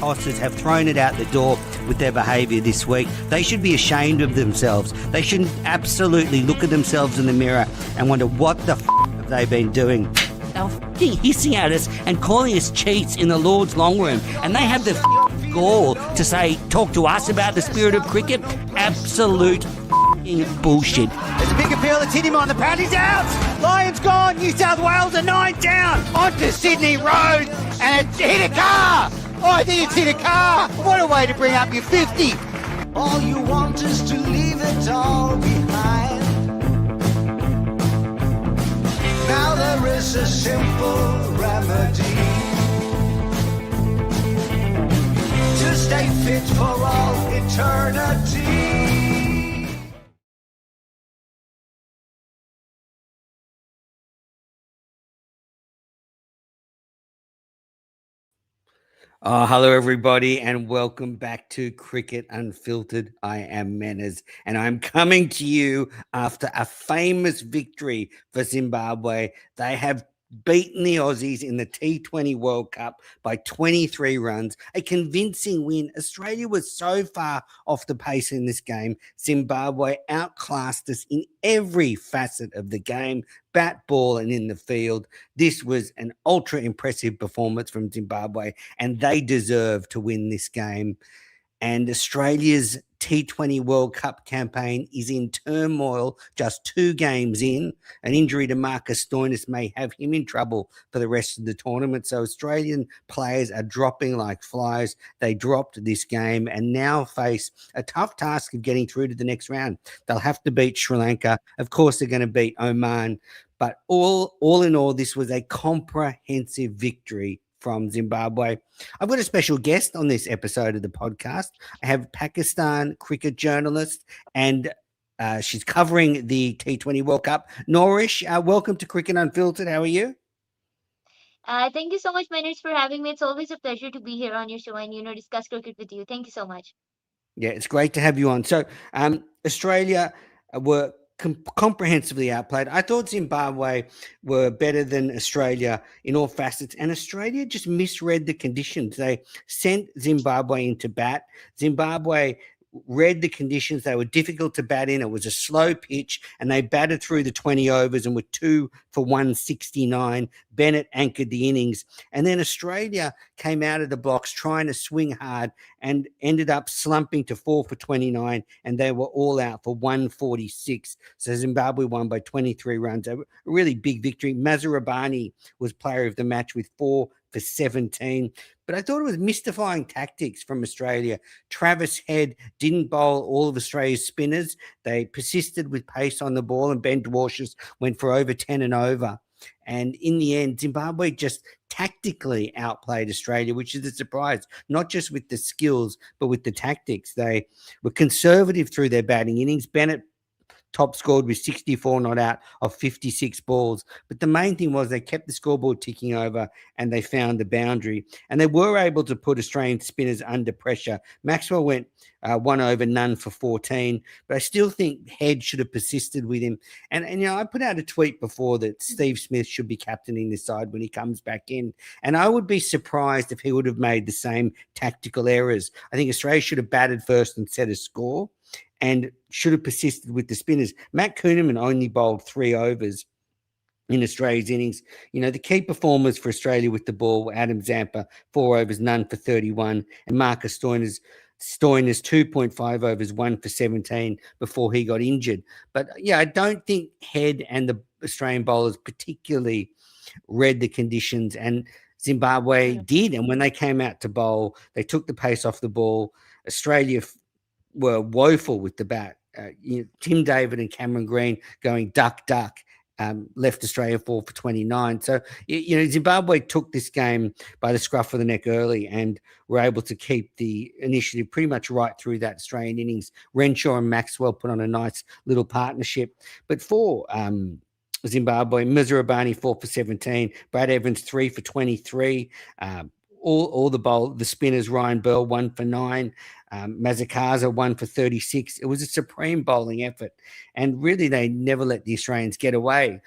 tossers have thrown it out the door with their behaviour this week. They should be ashamed of themselves. They should absolutely look at themselves in the mirror and wonder what the have they been doing. They're hissing at us and calling us cheats in the Lord's long room, and they have the gall to talk to us about the spirit of cricket. Absolute bullshit. There's a big appeal that's hit him on the pad. He's out. Lions gone. New South Wales are 9 down. Onto Sydney Road, and it's hit a car. Oh, I think it's hit a car. What a way to bring up your 50. All you want is to leave it all behind. Now there is a simple remedy to stay fit for all eternity. Hello, everybody, and welcome back to Cricket Unfiltered. I am Manners, and I'm coming to you after a famous victory for Zimbabwe. They have beaten the Aussies in the T20 World Cup by 23 runs, a convincing win. Australia was so far off the pace in this game. Zimbabwe outclassed us in every facet of the game, bat, ball, and in the field. This was an ultra impressive performance from Zimbabwe, and they deserve to win this game. And Australia's T20 World Cup campaign is in turmoil just 2 games in. An injury to Marcus Stoinis may have him in trouble for the rest of the tournament. So Australian players are dropping like flies. They dropped this game and now face a tough task of getting through to the next round. They'll have to beat Sri Lanka. Of course, they're going to beat Oman. But all in all, this was a comprehensive victory from Zimbabwe. I've got a special guest on this episode of the podcast. I have Pakistan cricket journalist, and she's covering the T20 World Cup. Nourish, welcome to Cricket Unfiltered. How are you? Thank you so much, Manners, for having me. It's always a pleasure to be here on your show and, discuss cricket with you. Thank you so much. Yeah, it's great to have you on. So Australia were comprehensively outplayed. I thought Zimbabwe were better than Australia in all facets, and Australia just misread the conditions. They sent Zimbabwe into bat. Zimbabwe read the conditions. They were difficult to bat in. It was a slow pitch, and they batted through the 20 overs and were 2 for 169. Bennett anchored the innings. And then Australia came out of the blocks trying to swing hard and ended up slumping to 4 for 29, and they were all out for 146. So Zimbabwe won by 23 runs. A really big victory. Mazarabani was player of the match with 4 for 17. But I thought it was mystifying tactics from Australia. Travis Head didn't bowl all of Australia's spinners. They persisted with pace on the ball, and Ben Dwarshuis went for over 10 and over. And in the end, Zimbabwe just tactically outplayed Australia, which is a surprise, not just with the skills, but with the tactics. They were conservative through their batting innings. Bennett top scored with 64 not out of 56 balls. But the main thing was they kept the scoreboard ticking over and they found the boundary. And they were able to put Australian spinners under pressure. Maxwell went 1 over, none for 14. But I still think Head should have persisted with him. And I put out a tweet before that Steve Smith should be captaining this side when he comes back in. And I would be surprised if he would have made the same tactical errors. I think Australia should have batted first and set a score, and should have persisted with the spinners. Matt Kuhneman only bowled 3 overs in Australia's innings. The key performers for Australia with the ball were Adam Zampa, 4 overs, none for 31, and Marcus Stoinis 2.5 overs, 1 for 17 before he got injured. But, I don't think Head and the Australian bowlers particularly read the conditions, and Zimbabwe did. And when they came out to bowl, they took the pace off the ball. Australia were woeful with the bat. Tim David and Cameron Green going duck, left Australia 4 for 29. So, Zimbabwe took this game by the scruff of the neck early and were able to keep the initiative pretty much right through that Australian innings. Renshaw and Maxwell put on a nice little partnership. But for Zimbabwe, Mazarabani 4 for 17, Brad Evans 3 for 23, all the spinners, Ryan Bell 1 for 9, Mazakaza 1 for 36. It was a supreme bowling effort, and really they never let the Australians get away.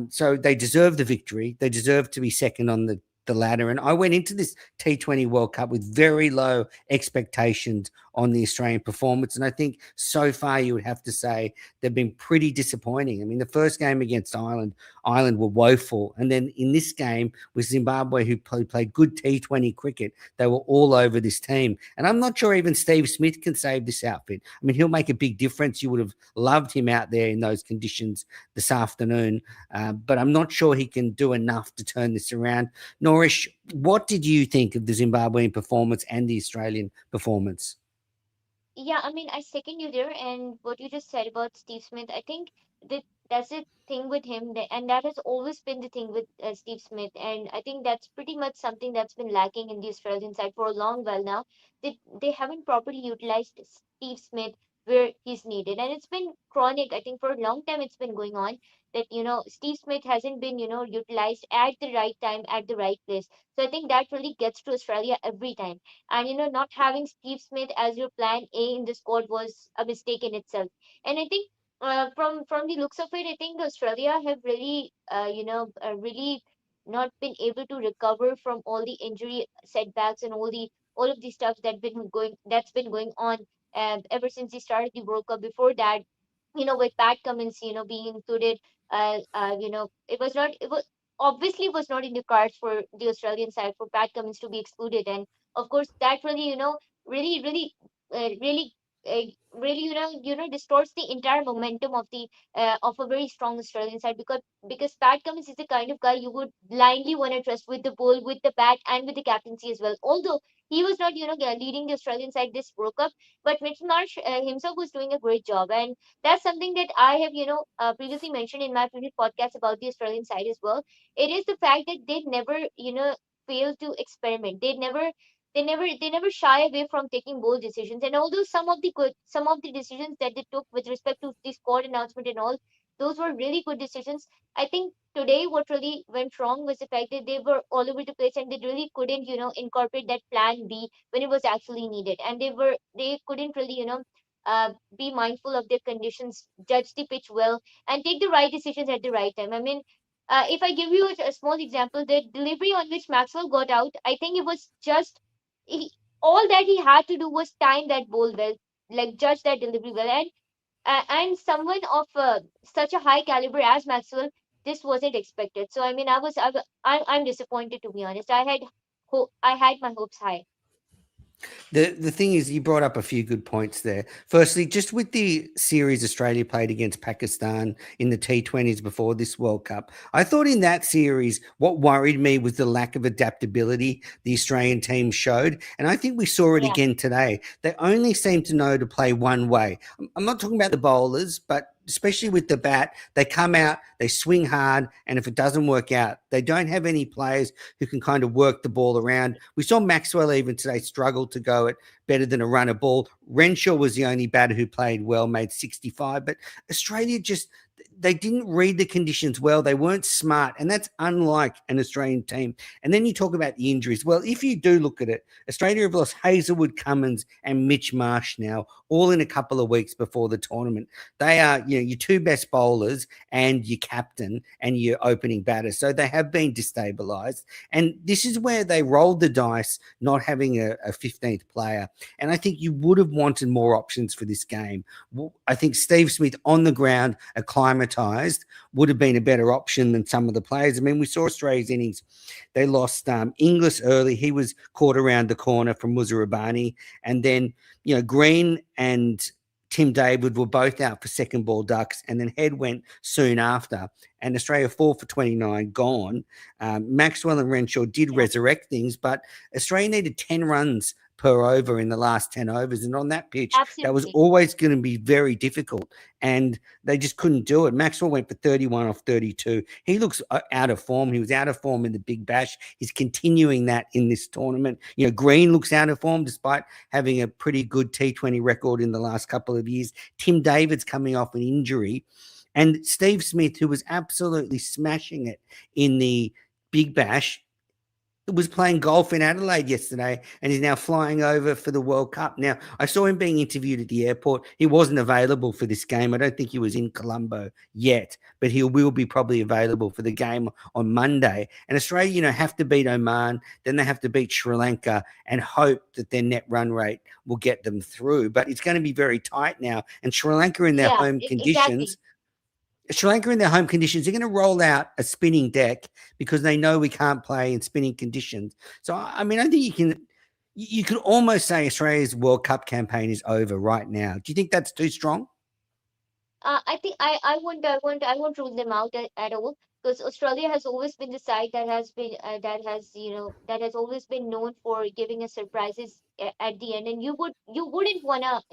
So they deserve the victory. They deserve to be second on the the ladder. And I went into this T20 World Cup with very low expectations on the Australian performance. And I think so far you would have to say they've been pretty disappointing. I mean, the first game against Ireland were woeful. And then in this game with Zimbabwe, who played good T20 cricket, they were all over this team. And I'm not sure even Steve Smith can save this outfit. I mean, he'll make a big difference. You would have loved him out there in those conditions this afternoon. But I'm not sure he can do enough to turn this around. Norish, what did you think of the Zimbabwean performance and the Australian performance? Yeah, I mean, I second you there, and what you just said about Steve Smith, I think that that's the thing with him, and that has always been the thing with Steve Smith, and I think that's pretty much something that's been lacking in the Australian side for a long while now. They haven't properly utilized Steve Smith where he's needed, and it's been chronic. I think for a long time it's been going on that Steve Smith hasn't been utilized at the right time at the right place. So I think that really gets to Australia every time. And not having Steve Smith as your plan A in the squad was a mistake in itself. And I think from the looks of it, I think Australia have really really not been able to recover from all the injury setbacks and all of the stuff that's been going on ever since they started the World Cup. Before that, with Pat Cummins, being included, it was not, it was obviously was not in the cards for the Australian side for Pat Cummins to be excluded. And of course, that really, really, really, really, really, distorts the entire momentum of a very strong Australian side because Pat Cummins is the kind of guy you would blindly want to trust with the ball, with the bat, and with the captaincy as well. Although he was not, leading the Australian side this World Cup, but Mitchell Marsh himself was doing a great job. And that's something that I have, previously mentioned in my previous podcast about the Australian side as well. It is the fact that they never, fail to experiment. They never shy away from taking bold decisions. And although some of the decisions that they took with respect to the squad announcement and all, those were really good decisions. I think today what really went wrong was the fact that they were all over the place and they really couldn't, incorporate that plan B when it was actually needed. And they couldn't really, be mindful of their conditions, judge the pitch well, and take the right decisions at the right time. I mean, if I give you a small example, the delivery on which Maxwell got out, I think it was just he, all that he had to do was time that ball well, like judge that delivery well, and someone of such a high caliber as Maxwell, this wasn't expected. So I mean, I'm disappointed to be honest. I had my hopes high. The thing is, you brought up a few good points there. Firstly, just with the series Australia played against Pakistan in the T20s before this World Cup, I thought in that series, what worried me was the lack of adaptability the Australian team showed. And I think we saw it Yeah, again today. They only seem to know to play one way. I'm not talking about the bowlers, but especially with the bat, they come out, they swing hard, and if it doesn't work out, they don't have any players who can kind of work the ball around. We saw Maxwell even today struggle to go at better than a runner ball. Renshaw was the only batter who played well, made 65, but Australia just they didn't read the conditions well. They weren't smart, and that's unlike an Australian team. And then you talk about the injuries. Well, if you do look at it, Australia have lost Hazelwood, Cummins, and Mitch Marsh now, all in a couple of weeks before the tournament. They are, your two best bowlers and your captain and your opening batter. So they have been destabilised. And this is where they rolled the dice, not having a 15th player. And I think you would have wanted more options for this game. I think Steve Smith on the ground, acclimatised, would have been a better option than some of the players. I mean, we saw Australia's innings. They lost Inglis early. He was caught around the corner from Muzarabani. And then, Green and Tim David were both out for second ball ducks, and then Head went soon after. And Australia 4 for 29 gone. Maxwell and Renshaw did resurrect things, but Australia needed 10 runs per over in the last 10 overs. And on that pitch, that was absolutely. always going to be very difficult. And they just couldn't do it. Maxwell went for 31 off 32. He looks out of form. He was out of form in the Big Bash. He's continuing that in this tournament. Green looks out of form despite having a pretty good T20 record in the last couple of years. Tim David's coming off an injury. And Steve Smith, who was absolutely smashing it in the Big Bash, was playing golf in Adelaide yesterday and is now flying over for the World Cup. Now, I saw him being interviewed at the airport. He wasn't available for this game. I don't think he was in Colombo yet, but he will be probably available for the game on Monday. And Australia, have to beat Oman, then they have to beat Sri Lanka and hope that their net run rate will get them through. But it's going to be very tight now. And Sri Lanka in their Yeah, home exactly. conditions, Sri Lanka in their home conditions, they're going to roll out a spinning deck because they know we can't play in spinning conditions. So, I mean, I think you could almost say Australia's World Cup campaign is over right now. Do you think that's too strong? I think I won't rule them out at all, because Australia has always been the side that has always been known for giving us surprises at the end, and you wouldn't wanna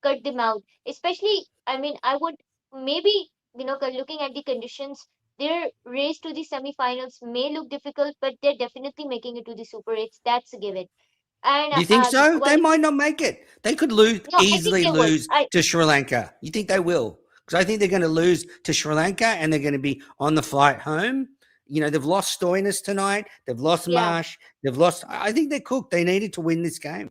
cut them out. Especially, I mean, I would maybe, 'cause looking at the conditions, their race to the semifinals may look difficult, but they're definitely making it to the Super 8s. That's a given. And Do you think so? while They might not make it. They could lose, no, I think easily they will. lose I to Sri Lanka. You think they will? Because I think they're going to lose to Sri Lanka and they're going to be on the flight home. They've lost Stoinis tonight. They've lost Yeah. Marsh. They've lost. I think they're cooked. They needed to win this game.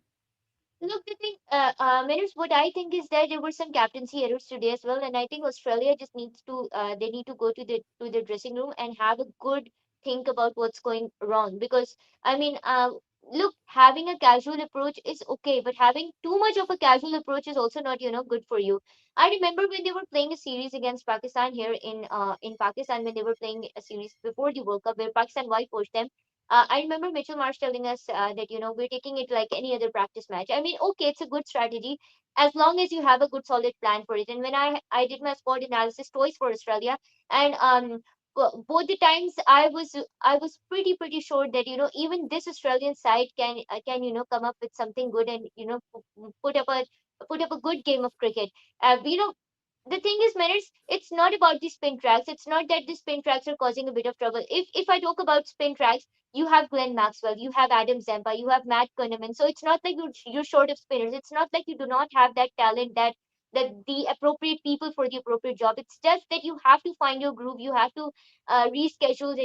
Look, the thing, Menos, what I think is that there were some captaincy errors today as well, and I think Australia just needs to, they need to go to the dressing room and have a good think about what's going wrong. Because I mean, look, having a casual approach is okay, but having too much of a casual approach is also not, good for you. I remember when they were playing a series against Pakistan here in Pakistan, when they were playing a series before the World Cup, where Pakistan whitewashed them. I remember Mitchell Marsh telling us that we're taking it like any other practice match. I mean, okay, it's a good strategy as long as you have a good solid plan for it. And when I did my squad analysis twice for Australia, and both the times I was pretty sure that even this Australian side can come up with something good, and put up a good game of cricket. The thing is, Manners, it's not about the spin tracks. It's not that the spin tracks are causing a bit of trouble. If I talk about spin tracks, you have Glenn Maxwell, you have Adam Zampa, you have Matt Kuhneman. So it's not like you're short of spinners. It's not like you do not have that talent, that the appropriate people for the appropriate job. It's just that you have to find your groove. You have to reschedule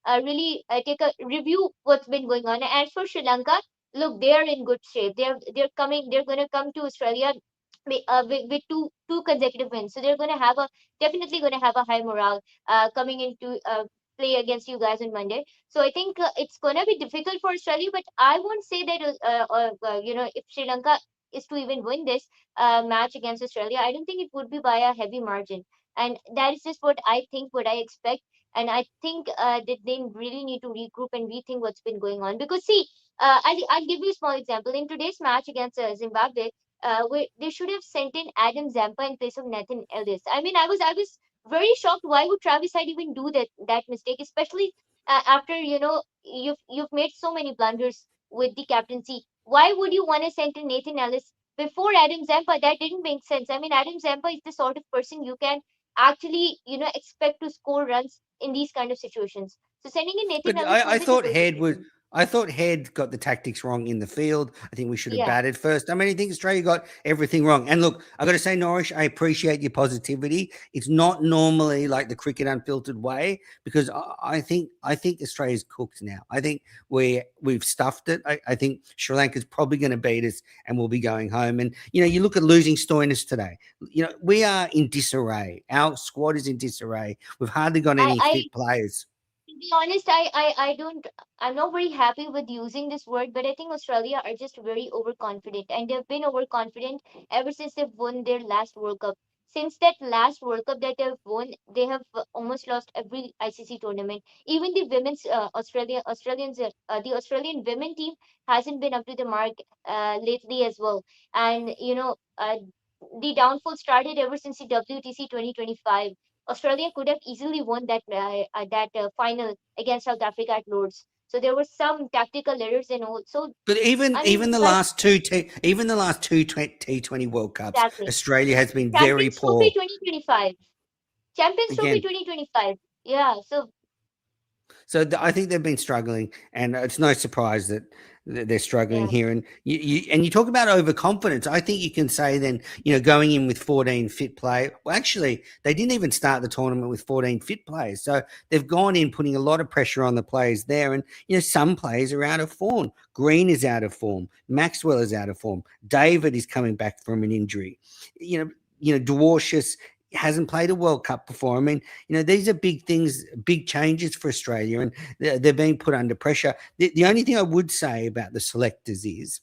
and really take a review what's been going on. As for Sri Lanka, look, they are in good shape. They're coming. They're going to come to Australia with two consecutive wins. So they're going to have a definitely going to have a high morale coming into play against you guys on Monday. So I think it's going to be difficult for Australia, but I won't say that if Sri Lanka is to even win this match against Australia, I don't think it would be by a heavy margin. And that is just what I think, what I expect. And I think that they really need to regroup and rethink what's been going on. Because see, I'll give you a small example. In today's match against Zimbabwe, they should have sent in Adam Zampa in place of Nathan Ellis. I mean, I was very shocked. Why would Travis Hyde even do that mistake, especially after you've made so many blunders with the captaincy? Why would you want to send in Nathan Ellis before Adam Zampa? That didn't make sense. I mean, Adam Zampa is the sort of person you can actually expect to score runs in these kind of situations. So sending in Nathan But Ellis I wasn't a thought good Head was. decision. I thought Head got the tactics wrong in the field. I think we should have Yeah. batted first. I mean, I think Australia got everything wrong. And look, I got to say, Norris, I appreciate your positivity. It's not normally like the cricket unfiltered way because I think Australia's cooked now. I think we've stuffed it. I think Sri Lanka's probably going to beat us, and we'll be going home. And you look at losing Stoinis today. We are in disarray. Our squad is in disarray. We've hardly got I, any I fit players. To be honest, I don't, I'm not very happy with using this word, but I think Australia are just very overconfident, and they've been overconfident ever since they've won their last World Cup. Since that last World Cup that they've won, they have almost lost every ICC tournament. Even the women's the Australian women team hasn't been up to the mark lately as well. And the downfall started ever since the WTC 2025. Australia could have easily won that final against South Africa at Lords. So there were some tactical errors and all. So But even I even mean, the but last even the last two T20 World Cups, exactly. Australia has been very Champions Trophy poor. 2025. Champions Trophy Again, 2025. Yeah. So So I think they've been struggling, and it's no surprise that they're struggling Yeah, here. And you talk about overconfidence. I think you can say then, going in with 14 fit play. Well, actually, they didn't even start the tournament with 14 fit players, so they've gone in putting a lot of pressure on the players there. And some players are out of form. Green is out of form. Maxwell is out of form. David is coming back from an injury. Dwarcius hasn't played a World Cup before. I mean, these are big things, big changes for Australia, and they're being put under pressure. The only thing I would say about the selectors is,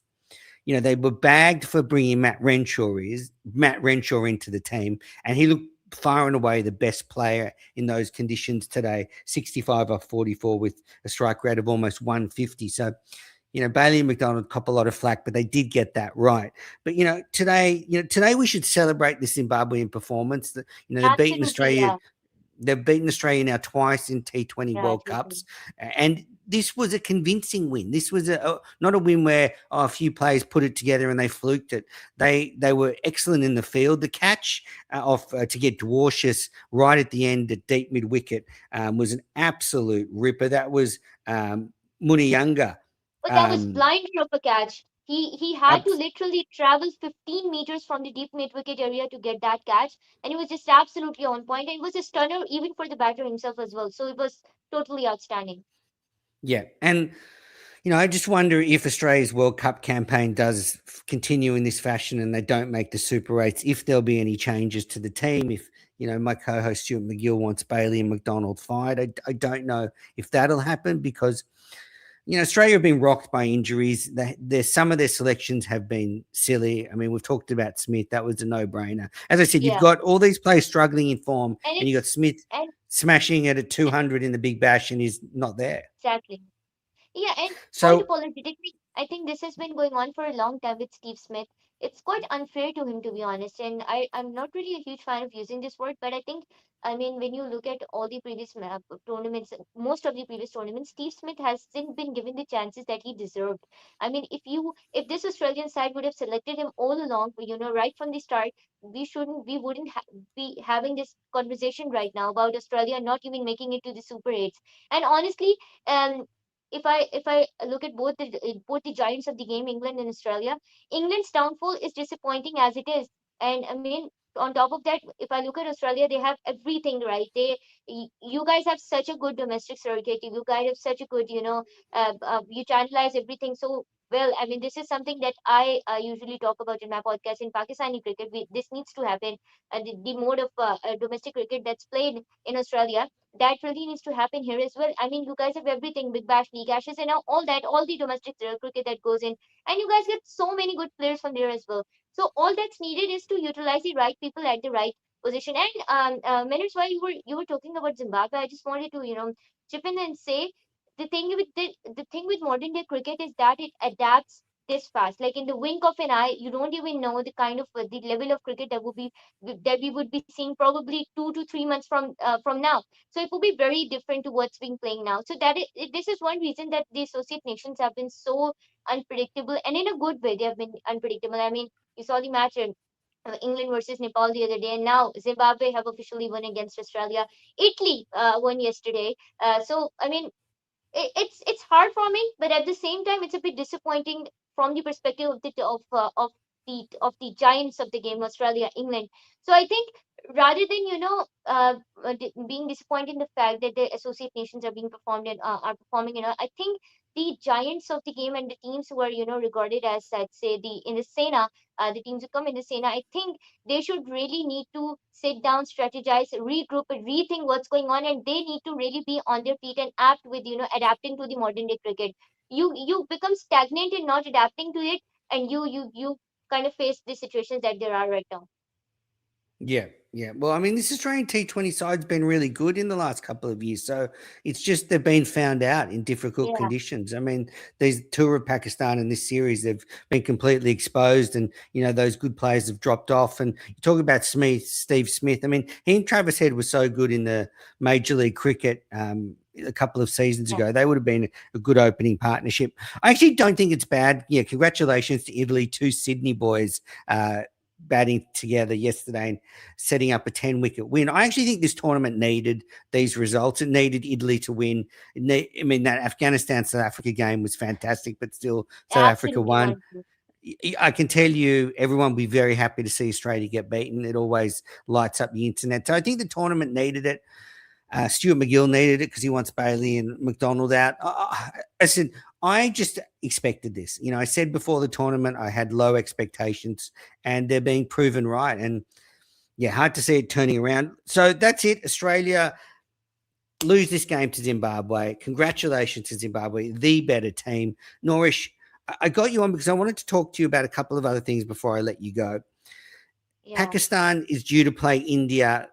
they were bagged for bringing Matt Renshaw into the team, and he looked far and away the best player in those conditions today. 65 off 44 with a strike rate of almost 150. So, Bailey and McDonald cop a lot of flack, but they did get that right. But today we should celebrate the Zimbabwean performance. They've beaten absolutely. Australia. Yeah, They've beaten Australia now twice in T20 yeah, World T20. Cups, and this was a convincing win. This was not a win where a few players put it together and they fluked it. They were excellent in the field. The catch to get Dwarcius right at the end at deep mid wicket was an absolute ripper. That was Munianga. But that was Um, blind for a catch. He had to abs- literally travel 15 meters from the deep mid wicket area to get that catch, and it was just absolutely on point. And it was a stunner even for the batter himself as well. So it was totally outstanding. yeah, and I just wonder if Australia's World Cup campaign does continue in this fashion and they don't make the Super Eights, if there'll be any changes to the team. If, my co host Stuart McGill wants Bailey and McDonald fired, I don't know if that'll happen because, Australia have been rocked by injuries. Some of their selections have been silly. I mean, we've talked about Smith. That was a no brainer. As I said, you've Yeah, got all these players struggling in form, and and you got Smith and smashing it at 200 in the Big Bash and he's not there. exactly. Yeah, and quite So, apologetically, I think this has been going on for a long time with Steve Smith. It's quite unfair to him, to be honest. And I'm not really a huge fan of using this word, but I think, I mean, when you look at all the previous tournaments, most of the previous tournaments, Steve Smith hasn't been given the chances that he deserved. I mean, if this Australian side would have selected him all along, right from the start, we wouldn't be having this conversation right now about Australia not even making it to the Super 8s. And honestly, um, if I look at both the giants of the game, England and Australia, England's downfall is disappointing as it is. And I mean, on top of that, if I look at Australia, they have everything right. You guys have such a good domestic circuit. You guys have such a good, you channelize everything so well. I mean, this is something that I usually talk about in my podcast in Pakistani cricket. This needs to happen. The mode of domestic cricket that's played in Australia, that really needs to happen here as well. I mean, you guys have everything, Big Bash, League Ashes, and all that, all the domestic cricket that goes in, and you guys get so many good players from there as well. So all that's needed is to utilize the right people at the right position. And minutes while you were talking about Zimbabwe, I just wanted to chip in and say the thing with modern day cricket is that it adapts this fast. Like in the wink of an eye, you don't even know the kind of the level of cricket that we would be seeing probably 2 to 3 months from now. So it will be very different to what's being playing now. So this is one reason that the associate nations have been so unpredictable, and in a good way they have been unpredictable. I mean, you saw the match in England versus Nepal the other day, and now Zimbabwe have officially won against Australia. Italy won yesterday. So I mean, it's hard for me, but at the same time, it's a bit disappointing from the perspective of the giants of the game, Australia, England. So I think rather than being disappointed in the fact that the associate nations are performing, I think the giants of the game and the teams who are regarded as, let's say, the teams who come in the Sena, I think they should really need to sit down, strategize, regroup, and rethink what's going on, and they need to really be on their feet and apt with adapting to the modern day cricket. You become stagnant and not adapting to it, and you kind of face the situations that there are right now. yeah, yeah. Well, I mean, this Australian T20 side's been really good in the last couple of years. So it's just they've been found out in difficult Yeah, conditions. I mean, these tour of Pakistan in this series, they've been completely exposed, and those good players have dropped off. And you talk about Steve Smith. I mean, he and Travis Head were so good in the Major League Cricket. A couple of seasons yeah, ago, they would have been a good opening partnership. I actually don't think it's bad. Yeah, congratulations to Italy, two Sydney boys. batting together yesterday and setting up a 10-wicket win. I actually think this tournament needed these results. It needed Italy to win. I mean, that Afghanistan South Africa game was fantastic, but still, South Africa Absolutely won. wonderful. I can tell you, everyone will be very happy to see Australia get beaten. It always lights up the internet. So I think the tournament needed it. Stuart McGill needed it because he wants Bailey and McDonald out. I said, I just expected this. You know, I said before the tournament, I had low expectations, and they're being proven right. And yeah, hard to see it turning around. So that's it. Australia lose this game to Zimbabwe. Congratulations to Zimbabwe, the better team. Norish, I got you on because I wanted to talk to you about a couple of other things before I let you go. Yeah. Pakistan is due to play India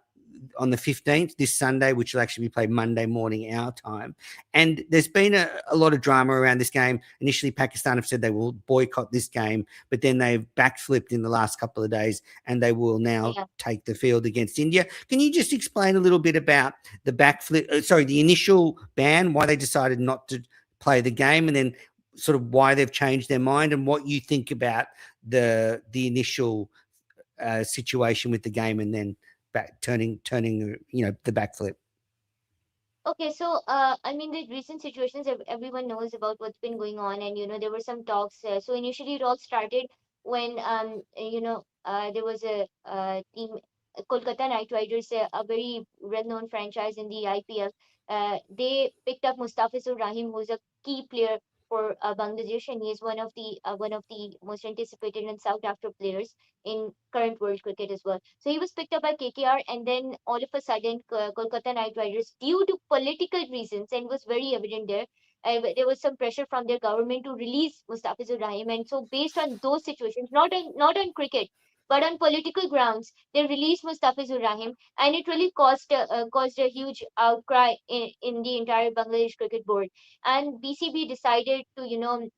on the 15th, this Sunday, which will actually be played Monday morning our time. And there's been a lot of drama around this game. Initially, Pakistan have said they will boycott this game, but then they've backflipped in the last couple of days and they will now Yeah. take the field against India. Can you just explain a little bit about the backflip, the initial ban, why they decided not to play the game, and then sort of why they've changed their mind and what you think about the initial situation with the game and then turning the backflip. Okay, so I mean, the recent situations, everyone knows about what's been going on, and there were some talks. So initially, it all started when there was a team, Kolkata Knight Riders, a very well-known franchise in the IPL. They picked up Mustafizur Rahim, who's a key player for Bangladesh, and he is one of the most anticipated and sought after players in current world cricket as well. So he was picked up by KKR, and then all of a sudden, Kolkata Knight Riders, due to political reasons, and it was very evident there, there was some pressure from their government to release Mustafizur Rahim, and so based on those situations, not on cricket, but on political grounds, they released Mustafizur Rahim, and it really caused a huge outcry in the entire Bangladesh cricket board. And BCB decided to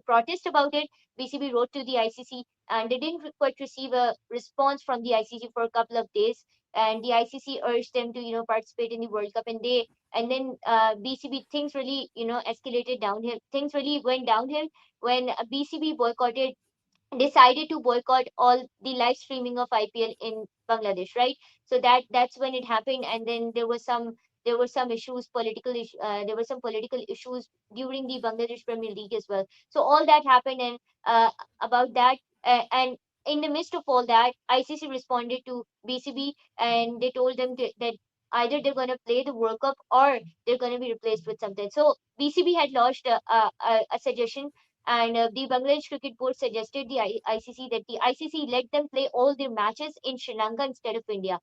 protest about it. BCB wrote to the ICC, and they didn't quite receive a response from the ICC for a couple of days. And the ICC urged them to participate in the World Cup, and then BCB, things really escalated downhill. Things really went downhill when BCB decided to boycott all the live streaming of IPL in Bangladesh, right? So that's when it happened, and then there were some issues, there were some political issues during the Bangladesh Premier League as well. So all that happened, and about that, and in the midst of all that, ICC responded to BCB, and they told them that either they're going to play the World Cup or they're going to be replaced with something. So BCB had launched a suggestion, and the Bangladesh Cricket Board suggested the ICC that the ICC let them play all their matches in Sri Lanka instead of India.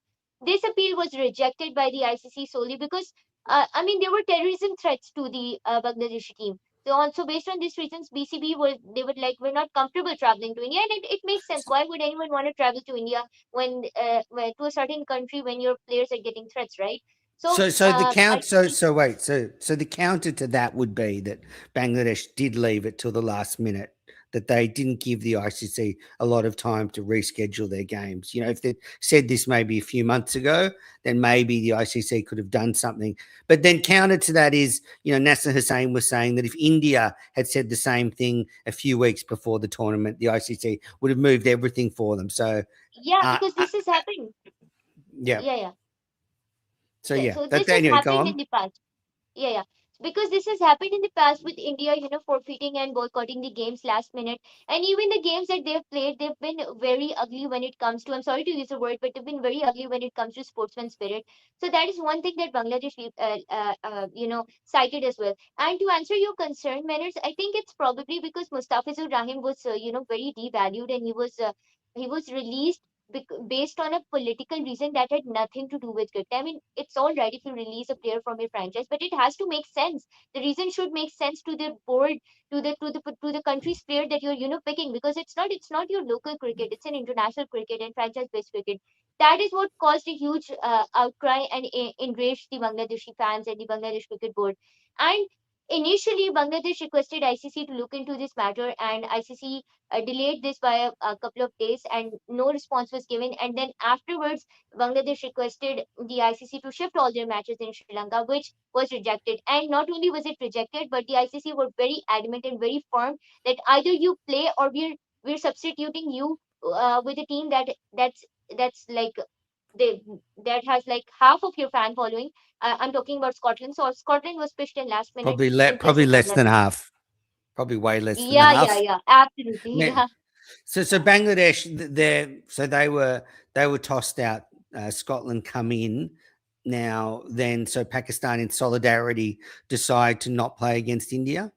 This appeal was rejected by the ICC solely because, I mean, there were terrorism threats to the Bangladeshi team. So, based on these reasons, BCB were like, we're not comfortable traveling to India, and it makes sense. Why would anyone want to travel to India to a certain country when your players are getting threats, right? So, So the count. ICC, So the counter to that would be that Bangladesh did leave it till the last minute. That they didn't give the ICC a lot of time to reschedule their games. You know, if they said this maybe a few months ago, then maybe the ICC could have done something. But then counter to that is, Nasser Hussain was saying that if India had said the same thing a few weeks before the tournament, the ICC would have moved everything for them. So, yeah, uh, because uh, this has happened. yeah. Yeah, yeah, So yeah. yeah, So that's this has anyway. Go happened in on. the past. Yeah, yeah. Because this has happened in the past with India, forfeiting and boycotting the games last minute. And even the games that they've played, they've been very ugly when it comes to, I'm sorry to use the word, but they've been very ugly when it comes to sportsman spirit. So that is one thing that Bangladesh, cited as well. And to answer your concern, Manners, I think it's probably because Mustafizur Rahim was, very devalued, and he was released based on a political reason that had nothing to do with cricket. I mean, it's all right if you release a player from a franchise, but it has to make sense. The reason should make sense to the board, to the country's player that you're picking, because it's not your local cricket. It's an international cricket and franchise-based cricket. That is what caused a huge outcry and enraged the Bangladeshi fans and the Bangladesh cricket board. And initially, Bangladesh requested ICC to look into this matter, and ICC delayed this by a couple of days, and no response was given. And then afterwards, Bangladesh requested the ICC to shift all their matches in Sri Lanka, which was rejected. And not only was it rejected, but the ICC were very adamant and very firm that either you play or we're substituting you with a team that's like they that has like half of your fan following. I'm talking about Scotland. So Scotland was pushed in last minute in place Probably of less than Bangladesh. half. Probably way less than Yeah, yeah, half. yeah, absolutely. Yeah. Yeah. So Bangladesh, they were tossed out. Scotland come in now. Then so Pakistan in solidarity decide to not play against India.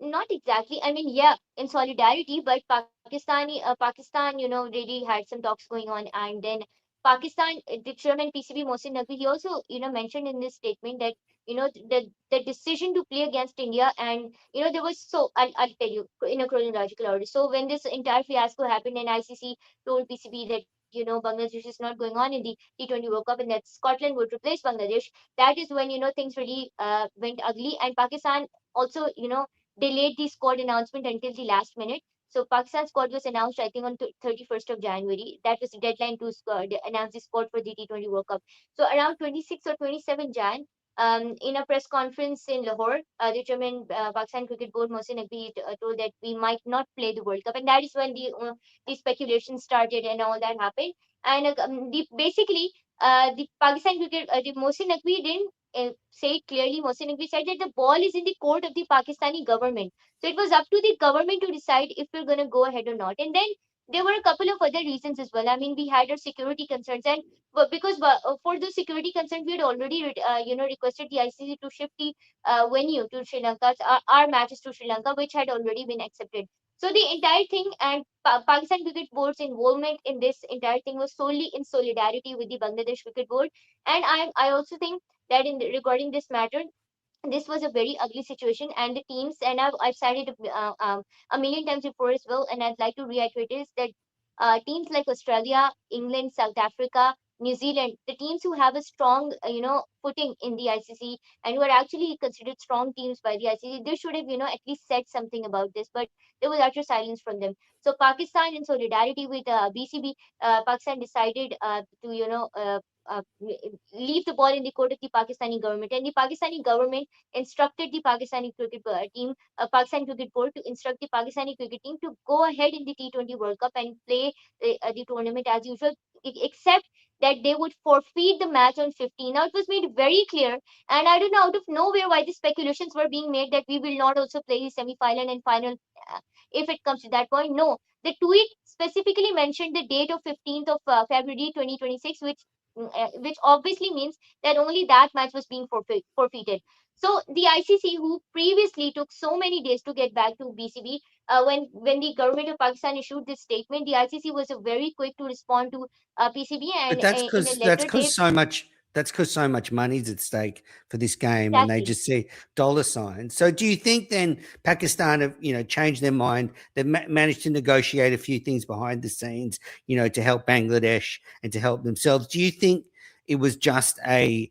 Not exactly. I mean, yeah, in solidarity, but Pakistan, really had some talks going on, and then Pakistan, the chairman PCB Mohsin Naqvi, he also, mentioned in this statement that, the decision to play against India, and there was so I'll tell you in a chronological order. So when this entire fiasco happened, and ICC told PCB that Bangladesh is not going on in the T20 World Cup, and that Scotland would replace Bangladesh, that is when things really went ugly, and Pakistan also, delayed the squad announcement until the last minute. So Pakistan's squad was announced, I think, on 31st of January. That was the deadline to announce the squad for the T20 World Cup. So around 26 or 27 Jan, in a press conference in Lahore, the chairman Pakistan Cricket Board Mohsin Naqvi told that we might not play the World Cup, and that is when the speculation started and all that happened. And basically, the Pakistan Cricket, the Mohsin Naqvi didn't say it clearly. Mohsin Naqvi said that the ball is in the court of the Pakistani government. So it was up to the government to decide if we're going to go ahead or not. And then there were a couple of other reasons as well. I mean, we had our security concerns, and because for those security concerns, we had already, requested the ICC to shift the venue to Sri Lanka, our matches to Sri Lanka, which had already been accepted. So the entire thing and Pakistan Cricket Board's involvement in this entire thing was solely in solidarity with the Bangladesh Cricket Board. And I also think that regarding this matter, this was a very ugly situation, and the teams, and I've said it a million times before as well, and I'd like to reiterate is that teams like Australia, England, South Africa, New Zealand, the teams who have a strong footing in the ICC and who are actually considered strong teams by the ICC, they should have at least said something about this, but there was utter silence from them. So Pakistan, in solidarity with BCB, Pakistan decided to leave the ball in the court of the Pakistani government, and the Pakistani government instructed the Pakistani cricket team, Pakistan cricket board, to instruct the Pakistani cricket team to go ahead in the T20 World Cup and play the tournament as usual, except that they would forfeit the match on 15. Now it was made very clear, and I don't know out of nowhere why the speculations were being made that we will not also play the semi-final and final if it comes to that point. No, the tweet specifically mentioned the date of 15th of February 2026, which obviously means that only that match was being forfeited. So the ICC, who previously took so many days to get back to BCB, when the government of Pakistan issued this statement, the ICC was very quick to respond to PCB, But and in a letter they that's because so much money's at stake for this game, and they exactly. just see dollar signs. So, do you think then Pakistan have changed their mind? They've managed to negotiate a few things behind the scenes, to help Bangladesh and to help themselves. Do you think it was just it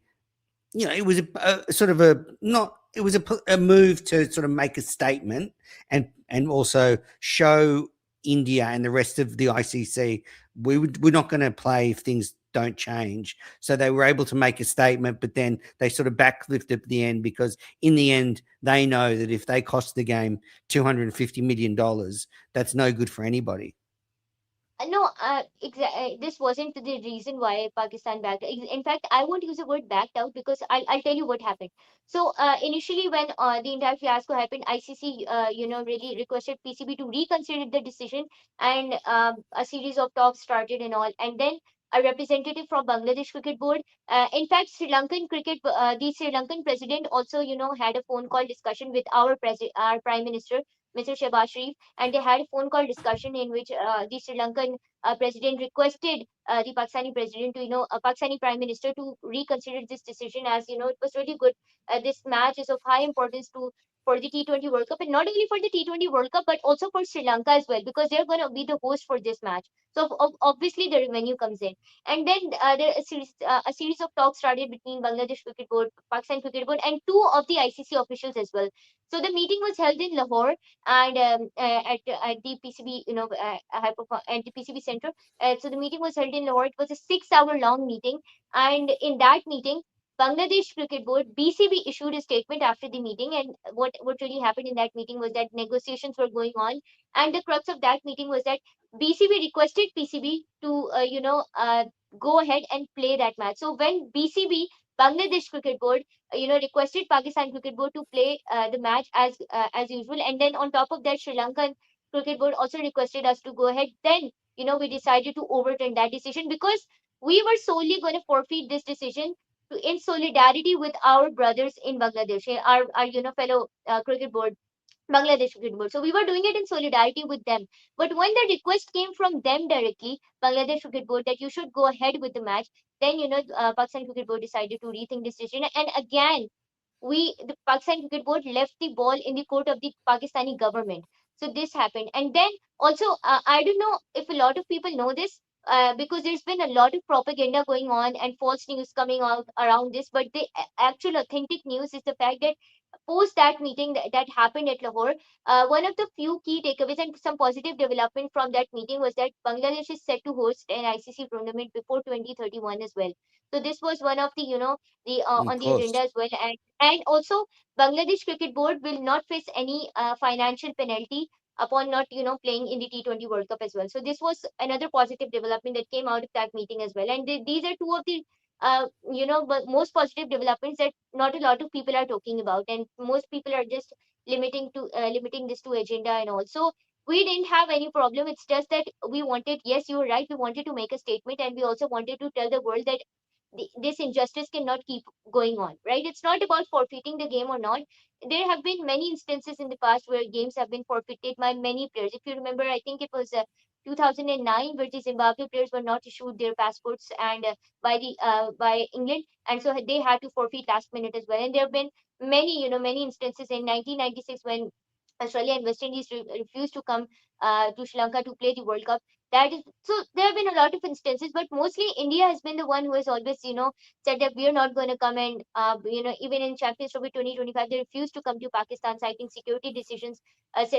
was a sort of a not it was a move to sort of make a statement and also show India and the rest of the ICC we're not going to play if things don't change. So they were able to make a statement, but then they sort of backlift at the end because in the end they know that if they cost the game $250 million, that's no good for anybody. No, this wasn't the reason why Pakistan backed. In fact, I won't use the word backed out because I'll tell you what happened. So initially, when the entire fiasco happened, ICC, really requested PCB to reconsider the decision, and a series of talks started and all. And then a representative from Bangladesh Cricket Board, in fact, the Sri Lankan president also, had a phone call discussion with our Prime Minister, Mr. Shehbaz Sharif, and they had a phone call discussion in which the Sri Lankan president requested the Pakistani president to, Pakistani prime minister to reconsider this decision, as it was really good. This match is of high importance to for the T20 World Cup, and not only for the T20 World Cup, but also for Sri Lanka as well, because they're going to be the host for this match. So obviously the revenue comes in, and then there a series of talks started between Bangladesh Cricket Board, Pakistan Cricket Board, and two of the ICC officials as well. So the meeting was held in Lahore, and at the PCB, at the PCB center. So the meeting was held in Lahore. It was a 6-hour long meeting, and in that meeting, Bangladesh Cricket Board, BCB, issued a statement after the meeting. And what really happened in that meeting was that negotiations were going on, and the crux of that meeting was that BCB requested PCB to go ahead and play that match. So when BCB, Bangladesh Cricket Board, requested Pakistan Cricket Board to play the match as usual, and then on top of that, Sri Lankan Cricket Board also requested us to go ahead. Then we decided to overturn that decision, because we were solely going to forfeit this decision in solidarity with our brothers in Bangladesh, our fellow cricket board, Bangladesh Cricket Board. So we were doing it in solidarity with them. But when the request came from them directly, Bangladesh Cricket Board, that you should go ahead with the match, then Pakistan Cricket Board decided to rethink this decision. And again, the Pakistan Cricket Board left the ball in the court of the Pakistani government. So this happened. And then also, I don't know if a lot of people know this, because there's been a lot of propaganda going on and false news coming out around this. But the actual authentic news is the fact that post that meeting that happened at Lahore, one of the few key takeaways and some positive development from that meeting was that Bangladesh is set to host an ICC tournament before 2031 as well. So this was one of the the Of on the course. agenda as well. And also, Bangladesh Cricket Board will not face any financial penalty upon not playing in the T20 World Cup as well. So this was another positive development that came out of that meeting as well. And these are two of the but most positive developments that not a lot of people are talking about, and most people are just limiting this to agenda and all. So we didn't have any problem. It's just that we wanted, yes, you were right, we wanted to make a statement, and we also wanted to tell the world that this injustice cannot keep going on, right? It's not about forfeiting the game or not. There have been many instances in the past where games have been forfeited by many players. If you remember, I think it was 2009, where the Zimbabwe players were not issued their passports and by England, and so they had to forfeit last minute as well. And there have been many instances in 1996 when Australia and West Indies refused to come to Sri Lanka to play the World Cup. That is, so there have been a lot of instances, but mostly India has been the one who has always, said that we are not going to come. And, even in Champions Trophy 2025, they refused to come to Pakistan, citing security decisions,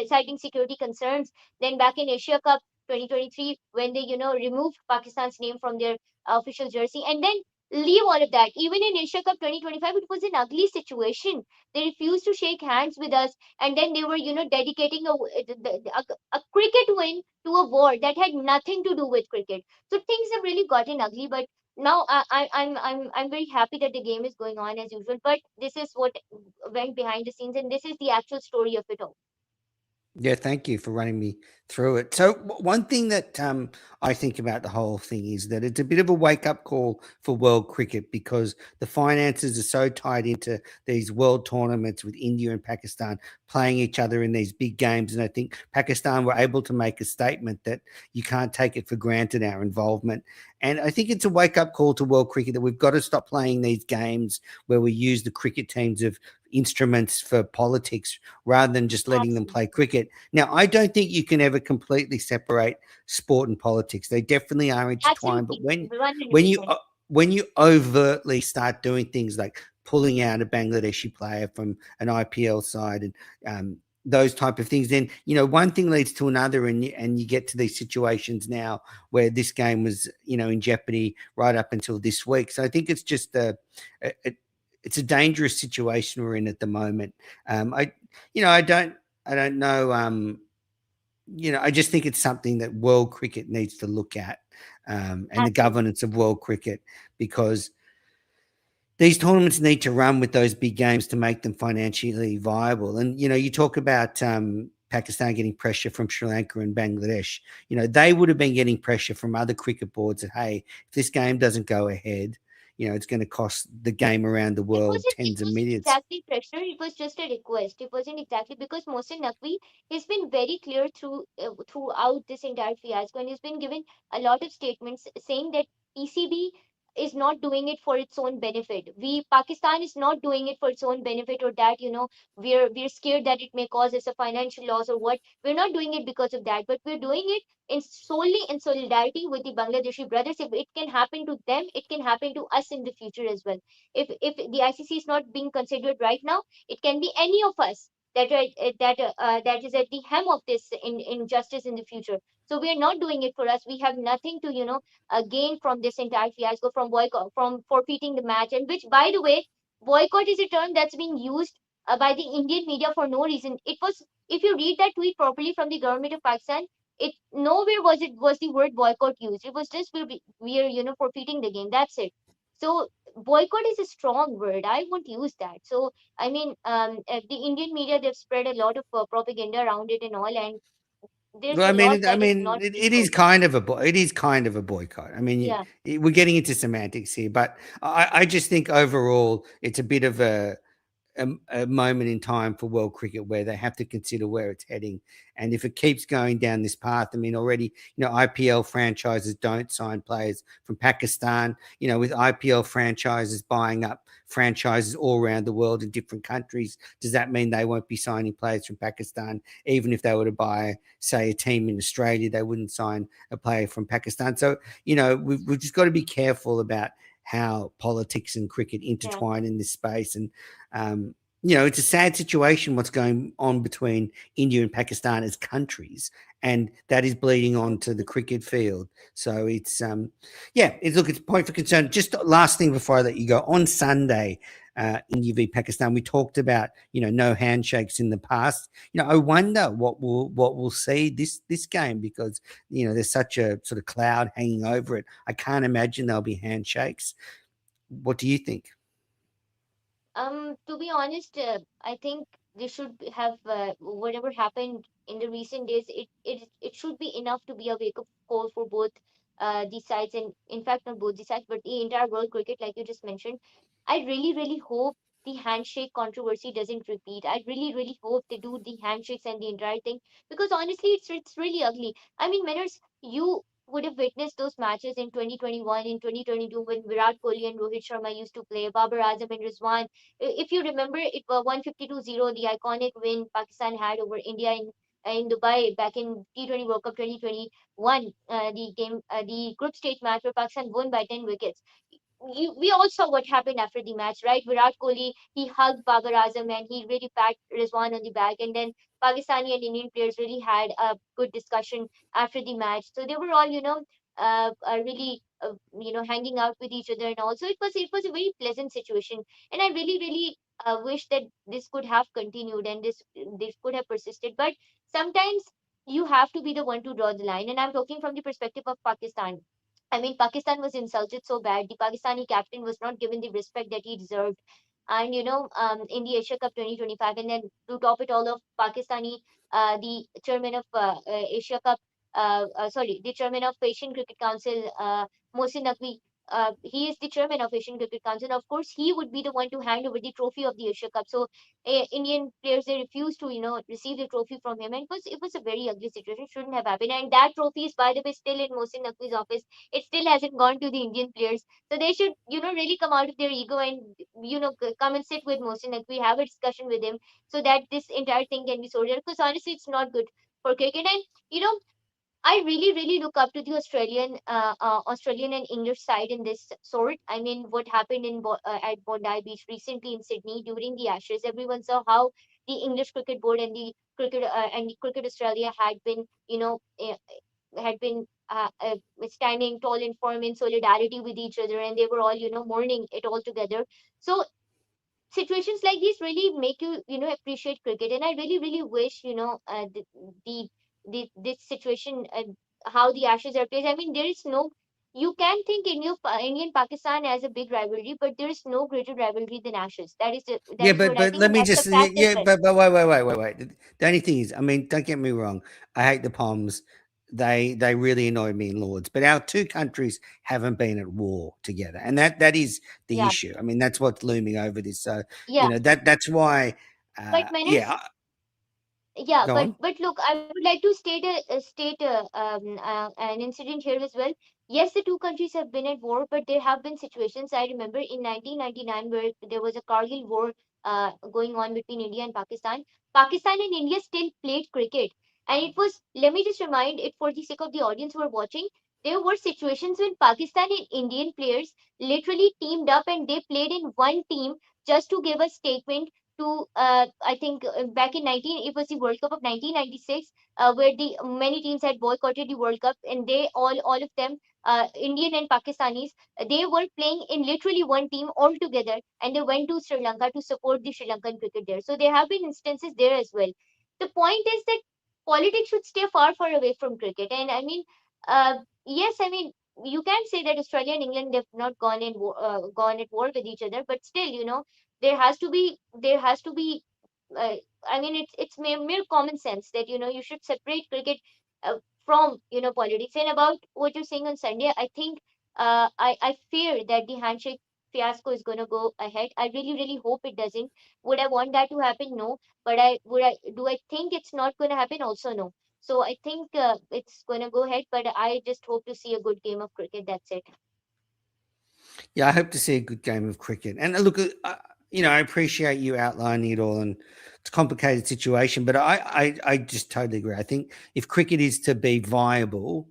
citing security concerns. Then back in Asia Cup 2023, when they, removed Pakistan's name from their official jersey, and then leave all of that. Even in Asia Cup 2025, it was an ugly situation. They refused to shake hands with us, and then they were dedicating a cricket win to a war that had nothing to do with cricket. So things have really gotten ugly. But now I'm very happy that the game is going on as usual. But this is what went behind the scenes, and this is the actual story of it all. Yeah, thank you for running me through it. So, one thing that I think about the whole thing is that it's a bit of a wake up call for world cricket, because the finances are so tied into these world tournaments with India and Pakistan playing each other in these big games. And I think Pakistan were able to make a statement that you can't take it for granted, our involvement. And I think it's a wake up call to world cricket that we've got to stop playing these games where we use the cricket teams of instruments for politics rather than just letting them Absolutely. play cricket. Now, I don't think you can ever completely separate sport and politics. They definitely are intertwined. But Absolutely. when you 100%. when you overtly start doing things like pulling out a Bangladeshi player from an IPL side and those type of things, then one thing leads to another, and you get to these situations now where this game was in jeopardy right up until this week. So I think it's just a it's a dangerous situation we're in at the moment. I, I don't know. I just think it's something that world cricket needs to look at, and the Absolutely. governance of world cricket, because these tournaments need to run with those big games to make them financially viable. And you talk about Pakistan getting pressure from Sri Lanka and Bangladesh. They would have been getting pressure from other cricket boards that, hey, if this game doesn't go ahead, it's going to cost the game around the world It tens of wasn't millions. exactly pressure. It was just a request. It wasn't exactly, because Mohsin Naqvi has been very clear throughout this entire fiasco, and he's been given a lot of statements saying that PCB is not doing it for its own benefit. Pakistan is not doing it for its own benefit, or that we're scared that it may cause us a financial loss or what. We're not doing it because of that, but we're doing it in solely in solidarity with the Bangladeshi brothers. If it can happen to them, it can happen to us in the future as well. If the ICC is not being considered right now, it can be any of us that is at the hem of this injustice in the future. So we are not doing it for us. We have nothing to, gain from this entire fiasco, from boycott, from forfeiting the match, and which, by the way, boycott is a term that's been used by the Indian media for no reason. It was, if you read that tweet properly from the government of Pakistan, it nowhere was the word boycott used. It was just we are forfeiting the game. That's it. So boycott is a strong word. I won't use that. So I mean, the Indian media, they've spread a lot of propaganda around it and all, and there's Well, a lot I that is mean, not being it is told. kind of it is kind of a boycott. I mean, Yeah, we're getting into semantics here, but I just think overall it's a bit of a moment in time for world cricket where they have to consider where it's heading. And if it keeps going down this path, I mean, already, IPL franchises don't sign players from Pakistan, with IPL franchises buying up franchises all around the world in different countries. Does that mean they won't be signing players from Pakistan? Even if they were to buy, say, a team in Australia, they wouldn't sign a player from Pakistan. So, we've just got to be careful about how politics and cricket yeah, intertwine in this space. And um, it's a sad situation what's going on between India and Pakistan as countries, and that is bleeding on to the cricket field. So it's it's a point for concern. Just last thing before I let you go, on Sunday, India v Pakistan, we talked about no handshakes in the past. I wonder what we'll see this game, because there's such a sort of cloud hanging over it. I can't imagine there'll be handshakes. What do you think? To be honest, I think they should have whatever happened in the recent days. It should be enough to be a wake up call for both the sides, and in fact not both the sides, but the entire world cricket, like you just mentioned. I really, really hope the handshake controversy doesn't repeat. I really, really hope they do the handshakes and the entire thing, because honestly, it's really ugly. I mean, Manners, you would have witnessed those matches in 2021, in 2022, when Virat Kohli and Rohit Sharma used to play, Babar Azam and Rizwan. If you remember, it was 152-0, the iconic win Pakistan had over India in Dubai back in T20 World Cup 2021. The group stage match where Pakistan won by 10 wickets. We all saw what happened after the match, right? Virat Kohli, he hugged Babar Azam and he really pat Rizwan on the back. And then Pakistani and Indian players really had a good discussion after the match. So they were all, really, hanging out with each other. And also, it was a very pleasant situation. And I really, really wish that this could have continued and this could have persisted. But sometimes you have to be the one to draw the line. And I'm talking from the perspective of Pakistan. I mean, Pakistan was insulted so bad. The Pakistani captain was not given the respect that he deserved. And, in the Asia Cup 2025, and then to top it all off, the chairman of Asia Cup, the chairman of Asian Cricket Council, Mohsin Naqvi, he is the chairman of Asian Cricket Council. Of course, he would be the one to hand over the trophy of the Asia Cup. So, Indian players, they refused to, receive the trophy from him, and it was a very ugly situation. Shouldn't have happened. And that trophy is, by the way, still in Mohsin Naqvi's office. It still hasn't gone to the Indian players. So they should, really come out of their ego and, come and sit with Mohsin Naqvi, have a discussion with him, so that this entire thing can be sorted out. Because honestly, it's not good for cricket. And, you know, I really, really look up to the Australian and English side in this sort. I mean, what happened at Bondi Beach recently in Sydney during the Ashes, everyone saw how the English Cricket Board and the Cricket Australia had been standing tall and firm in solidarity with each other, and they were all, mourning it all together. So situations like these really make you, appreciate cricket. And I really, really wish, the, this situation, how the Ashes are played. I mean, there is no, you can think Indian Pakistan as a big rivalry, but there is no greater rivalry than Ashes. That Yeah, is what I but think, let and me that's a just fact as yeah, well. but wait. The only thing is, I mean, don't get me wrong. I hate the Poms. They really annoy me in Lords. But our two countries haven't been at war together, and that is the Yeah, issue. I mean, that's what's looming over this. So yeah. that's why. But Yeah, manners, yeah, go but on. look, I would like to state an incident here as well. Yes, the two countries have been at war, but there have been situations. I remember in 1999 where there was a Kargil war going on between India and Pakistan. Pakistan and India still played cricket, and it was. Let me just remind it for the sake of the audience who are watching. There were situations when Pakistan and Indian players literally teamed up and they played in one team just to give a statement to I think back in 19 it was the World Cup of 1996, where the many teams had boycotted the World Cup, and they all of them, Indian and Pakistanis, they were playing in literally one team all together, and they went to Sri Lanka to support the Sri Lankan cricket there. So there have been instances there as well. The point is that politics should stay far away from cricket. And I mean, yes, I mean, you can say that Australia and England, they've not gone at war with each other, but still, there has to be uh, I mean, it's mere common sense that you should separate cricket from politics. And about what you're saying on Sunday, I think I fear that the handshake fiasco is going to go ahead. I really hope it doesn't. Would I want that to happen? No. But I do I think it's not going to happen? Also no. So I think it's going to go ahead, but I just hope to see a good game of cricket. That's it. Yeah, I hope to see a good game of cricket. And look, I appreciate you outlining it all, and it's a complicated situation, but I just totally agree. I think if cricket is to be viable,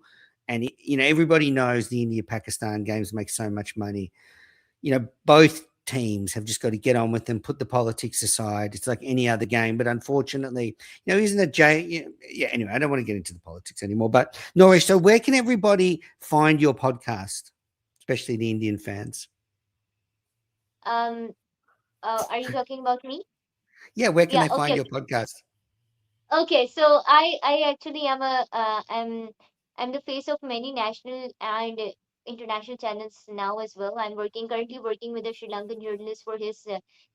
and everybody knows the India-Pakistan games make so much money, both teams have just got to get on with them, put the politics aside. It's like any other game, but unfortunately, isn't it, Jay? Yeah. Anyway, I don't want to get into the politics anymore. But Norish, so where can everybody find your podcast, especially the Indian fans? Um, are you talking about me? Yeah, where can Yeah. they find Okay. your podcast? Okay, so I actually am I'm the face of many national and international channels now as well. I'm currently working with a Sri Lankan journalist for his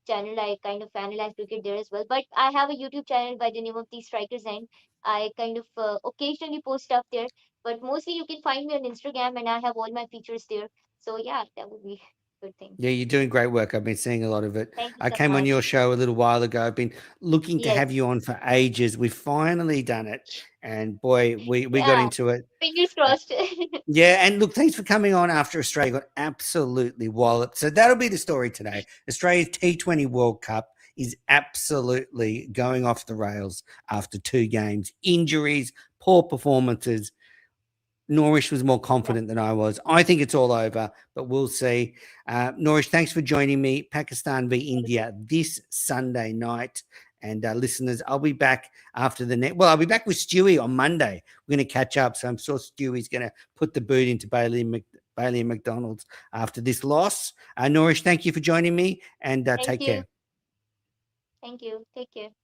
channel. I kind of analyze cricket there as well. But I have a YouTube channel by the name of The Strikers End. I kind of occasionally post stuff there, but mostly you can find me on Instagram, and I have all my features there. So yeah, that would be a good thing. Yeah, you're doing great work. I've been seeing a lot of it. Thank you I so came on your much. show a little while ago. I've been looking to have Yes. you on for ages. We've finally done it. And boy, we got Yeah. into it. Fingers Uh, crossed. Yeah, and look, thanks for coming on after Australia got absolutely walloped. So that'll be the story today. Australia's T20 World Cup is absolutely going off the rails after two games. Injuries, poor performances. Norish was more Yeah. confident than I was. I think it's all over, but we'll see. Norish, thanks for joining me. Pakistan v India this Sunday night. And listeners, I'll be back after the net. Well, I'll be back with Stewie on Monday. We're going to catch up. So I'm sure Stewie's going to put the boot into Bailey and McDonald's after this loss. Norish, thank you for joining me, and Thank take you. care. Thank you. Take care.